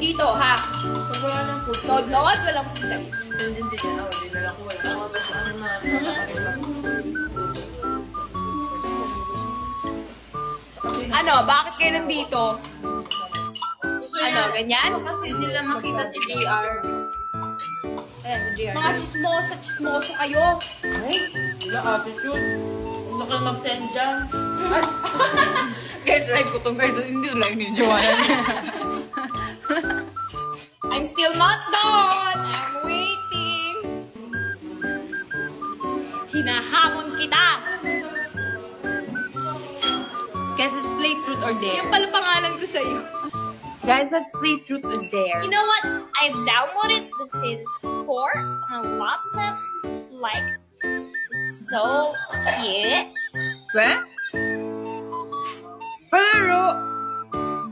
dito, ha? Pag wala ng food. Nod-nod, walang choice. Hindi yan ako. Hindi na lang ko. Wala ako ba siya? Ano na? Ano, bakit kayo nandito? Ano, ganyan? Kasi sila makita si JR. Ayan, JR. Mga chismosa kayo. Ay, wala attitude. Gusto kayo mag-send dyan. Guys, live ko tong guys. Hindi ko live ni Joanna. I'm still not done. I'm waiting. Hinahamon kita. Guys, let's play truth or dare. Yung pala pangalan ko sa'yo. Guys, let's play truth or dare. You know what? I downloaded The Sims 4 on a laptop. Like, it's so cute. Where? Palaro!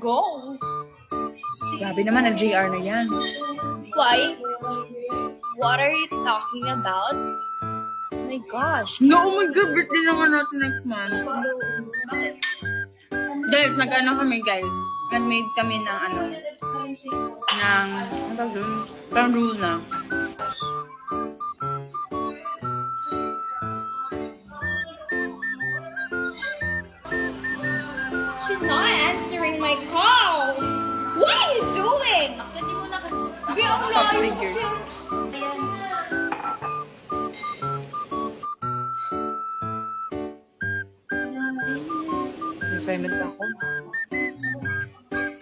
Go. Grabe naman, nag-JR na yan. Why? What are you talking about? Oh my gosh. No, oh my God, birthday na nga natin next month. Bakit? Guys, nag-ano kami guys. Nag-made kami ng ano, ng, ano tawag dun? Parang rule na. She's not answering my call. What are you doing? Hindi mo na kasi. Be ang layo Figures. kasi. Ayan. May assignment pa ako.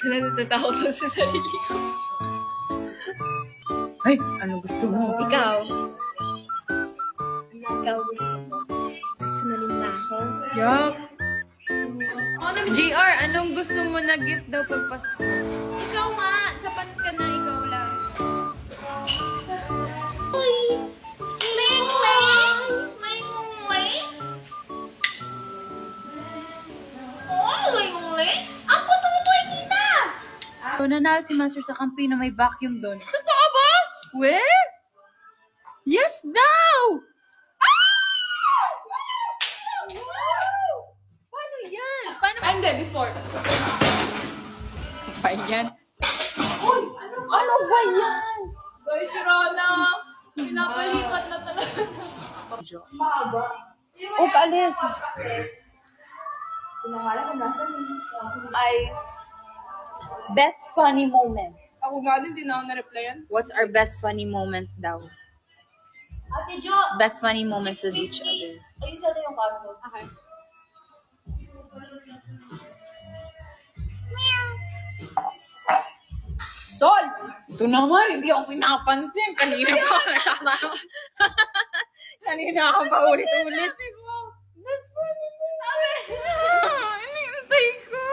Natatakot ako sa sarili ko. Ay, ano gusto mo? Ikaw. Ikaw gusto mo. Gusto mo rin na ako. Yup. Oh, JR, anong gusto mo na gift daw pagpasko? ikaw nga. Sapat ka na. Ikaw lang. Uy! Ling! Ling! Ling! Ling! Oh, Ling! Ling! Ang pututoy kita! So, nanalo si Master sa campaign na may vacuum doon. Totoo ba? We? Yes daw! Paano yan? Paano? Hindi, before. Pa yan? Ano ba yan? Guys, si Rana, pinapalipat na talaga. Oh, kaalis. Ay, Best funny moment. ako nga din, di na ako na-replyan. What's our best funny moments daw? Ate Jo, Best funny moments with each other. ayos natin yung carton. Okay. Sol! Ito naman, hindi ako pinapansin. Kanina pa ako nasama. Kanina ako pa ulit-ulit. Best funny Hinintay ko.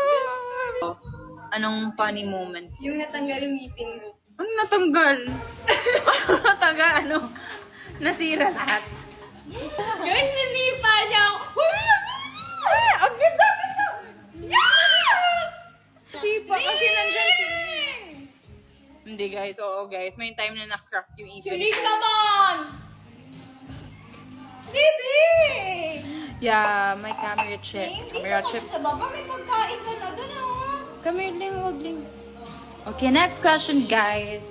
Anong funny moment? Yung natanggal yung ngipin ko. Ano natanggal? Natanggal ano? Nasira lahat. Guys, hindi pa siya ako. Ang ganda! Yes! Sipa kasi nandyan si Hindi guys, oo guys. May time na na-crack yung ipin. Unique naman! Baby! Yeah, my camera chip. Hindi Camera naman chip. sa baba, may pagkain ka na. Doon ah. Camera lang, wag lang. Okay, next question guys.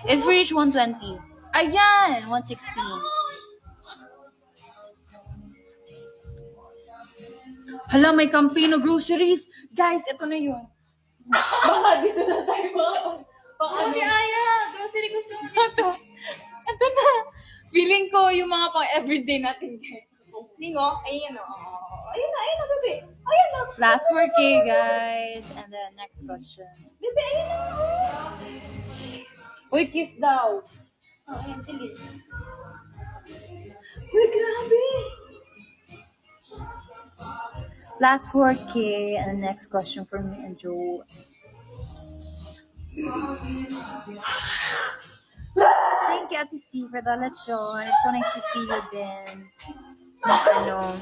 If we reach 120. Ayan! 116. Hala, may Campino groceries. Guys, ito na yun. Baka dito na tayo baka Hindi, Aya. Grocery gusto mo dito. Ito na. Feeling ko yung mga pang everyday natin guys. Lingo, ayun o. Ayun na, bebe. Ayun na. Last 4K guys. And then next question. Bebe, ayun na. Uy, kiss daw. Oh, ayun, sige. Uy, grabe. Last 4K and the next question for me and Joe. Thank you, Ate C, for the lechon. It's so nice to see you then. Ano,